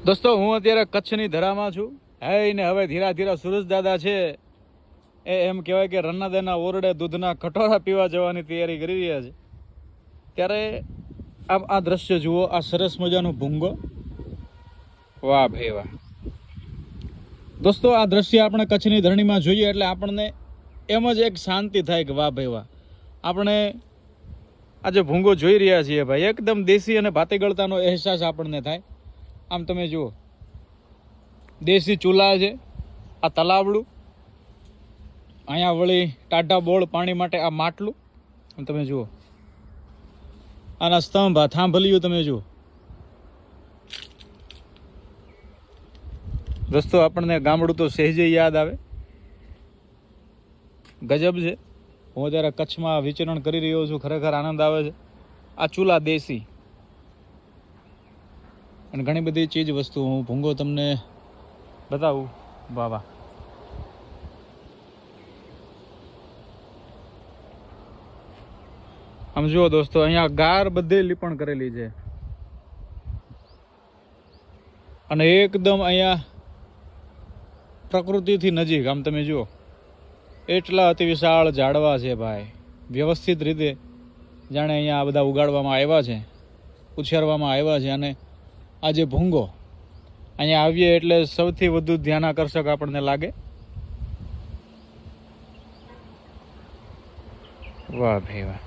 દોસ્તો હું અત્યારે કચ્છની ધરામાં છું. ને હવે ધીરા ધીરા સુરજ દાદા છે એ એમ કહેવાય કે રન્નાદેના ઓરડે દૂધના કટોરા પીવા જવાની તૈયારી કરી રહ્યા છે. ત્યારે આ દ્રશ્ય જુઓ, આ સરસ મજાનો ભૂંગો. વાહ ભાઈ વાહ. દોસ્તો આ દ્રશ્ય આપણે કચ્છની ધરણીમાં જોઈએ એટલે આપણને એમ જ એક શાંતિ થાય કે વાહ ભાઈ વાહ. આપણે આજે ભૂંગો જોઈ રહ્યા છીએ ભાઈ, એકદમ દેશી અને ભાતીગળતાનો અહેસાસ આપણને થાય. આમ તમે જુઓ, દેશી ચૂલા છે, આ તલાવડું, અહીંયા વળી ટાઢા બોળ પાણી માટે આ માટલું. તમે જુઓ આના સ્તંભ, આ થાંભલિયું તમે જુઓ. દોસ્તો આપણને ગામડું તો સહેજે યાદ આવે. ગજબ છે. હું અત્યારે કચ્છમાં વિચરણ કરી રહ્યો છું, ખરેખર આનંદ આવે છે. આ ચૂલા દેશી અને ઘણી બધી ચીજ વસ્તુ હું ભૂંગો તમને બતાવું. બાબા આમ જુઓ દોસ્તો, અહીંયા ગાર બધે લીપણ કરેલી છે અને એકદમ અહીંયા પ્રકૃતિથી નજીક. આમ તમે જુઓ, એટલા અતિ વિશાળ ઝાડવા છે ભાઈ, વ્યવસ્થિત રીતે જાણે અહીંયા આ બધા ઉગાડવામાં આવ્યા છે, ઉછેરવામાં આવ્યા છે. અને આ જે ભૂંગો અહીંયા આવીએ એટલે સૌથી વધુ ધ્યાન આકર્ષક આપણને લાગે. વાહ ભાઈ વાહ.